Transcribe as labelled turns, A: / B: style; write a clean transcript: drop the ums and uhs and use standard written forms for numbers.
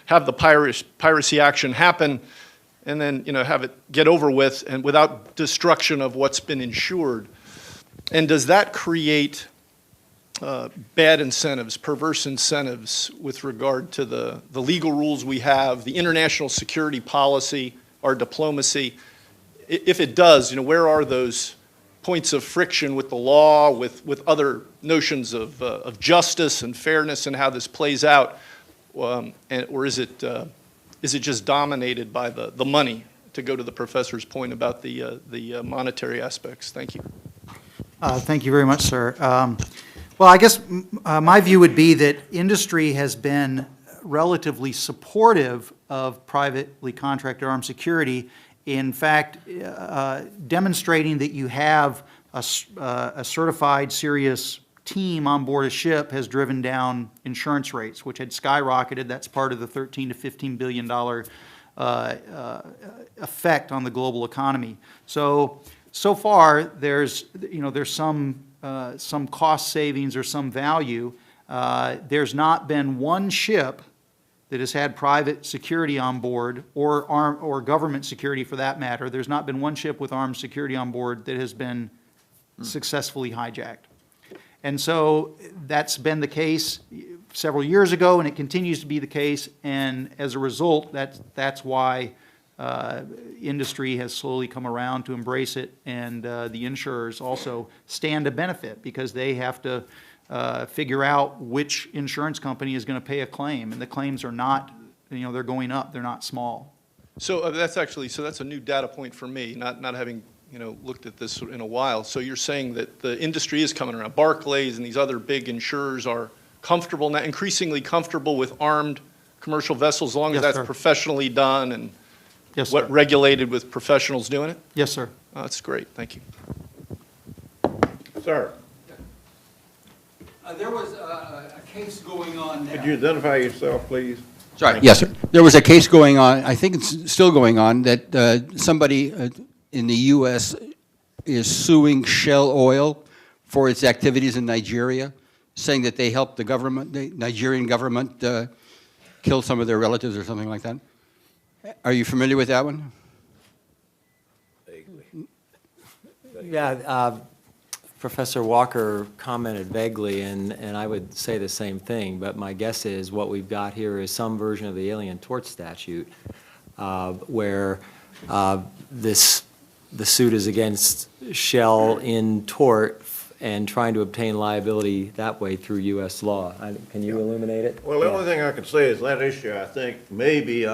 A: have the piracy action happen and then, have it get over with and without destruction of what's been insured. And does that create bad incentives, perverse incentives with regard to the legal rules we have, the international security policy, our diplomacy? If it does, where are those points of friction with the law, with other notions of justice and fairness and how this plays out? Or is it just dominated by the money, to go to the professor's point about the monetary aspects? Thank you.
B: Thank you very much, sir. Well, I guess my view would be that industry has been relatively supportive of privately contracted armed security. In fact, demonstrating that you have a certified, serious team on board a ship has driven down insurance rates, which had skyrocketed. That's part of the $13 to $15 billion effect on the global economy. So far, there's some cost savings or some value. There's not been one ship that has had private security on board, or government security for that matter. There's not been one ship with armed security on board that has been successfully hijacked. And so that's been the case several years ago, and it continues to be the case. And as a result, that's why industry has slowly come around to embrace it, and the insurers also stand to benefit because they have to figure out which insurance company is going to pay a claim, and the claims are not, they're going up, they're not small.
A: So that's a new data point for me, not having looked at this in a while. So you're saying that the industry is coming around. Barclays and these other big insurers are comfortable now, increasingly comfortable with armed commercial vessels, as long as that's professionally done and regulated with professionals doing it?
B: Yes, sir.
A: That's great. Thank you.
C: Sir.
D: There was a case going on now.
C: Could you identify yourself, please?
D: Sorry. Yes, sir. There was a case going on, I think it's still going on, that somebody in the U.S. is suing Shell Oil for its activities in Nigeria, saying that they helped the government, the Nigerian government, kill some of their relatives or something like that. Are you familiar with that one?
E: Yeah, Professor Walker commented vaguely, and I would say the same thing, but my guess is what we've got here is some version of the Alien Tort Statute where the suit is against Shell in tort and trying to obtain liability that way through U.S. law. Can you illuminate it?
C: Well, the only thing I can say is that issue, I think, may be